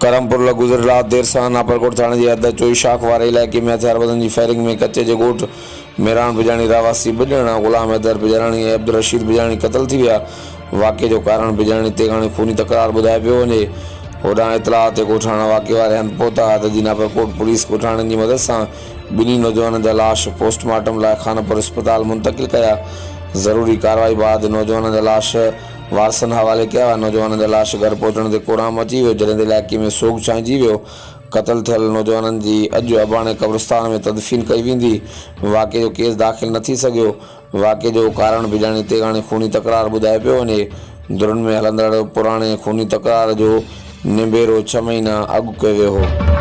करमपुर गुज़िरियल रात देर सां नापरकोट थाणे जी हद चोई शाख वारे इलाइक़े में हथियारबंदनि जी फायरिंग में कच्चे जे ॻोठ मेरान बिजाणी रहवासी ॿ ॼणा ग़ुलाम हैदर बिजाणी ऐं अब्दुल रशीद बिजाणी क़तल थी विया। वाक़े जो कारण बिजाणी ते हाणे खूनी तकरार ॿुधाए पियो वञे। होॾां इतलाह ते ॻोठाणा वाक़े वारे हंधि पहुता त जी नापरकोट पुलिस ॻोठाणनि जी मदद सां ॿिन्ही नौजवाननि जा लाश पोस्टमार्टम लाइ खानपुर अस्पताल मुंतक़िल कया। ज़रूरी कार्रवाई बाद नौजवाननि जा लाश वारसनि हवाले कया। नौजवाननि जा लाश घर पहुचण ते कोराम अची वियो, जॾहिं इलाइक़े में सोग छांइजी वियो। क़तल थियल नौजवाननि जी अॼु अबाणे क़ब्रिस्तान में तदफ़ीन कई वेंदी। वाक़े जो केस दाख़िल न थी सघियो। वाक़े जो कारण बिजाणी ते हाणे खूनी तकरार ॿुधाए पियो वञे। धुरनि में हलंदड़ पुराणे खूनी तकरार जो निबेरो 6 महीना अॻु कयो वियो हो।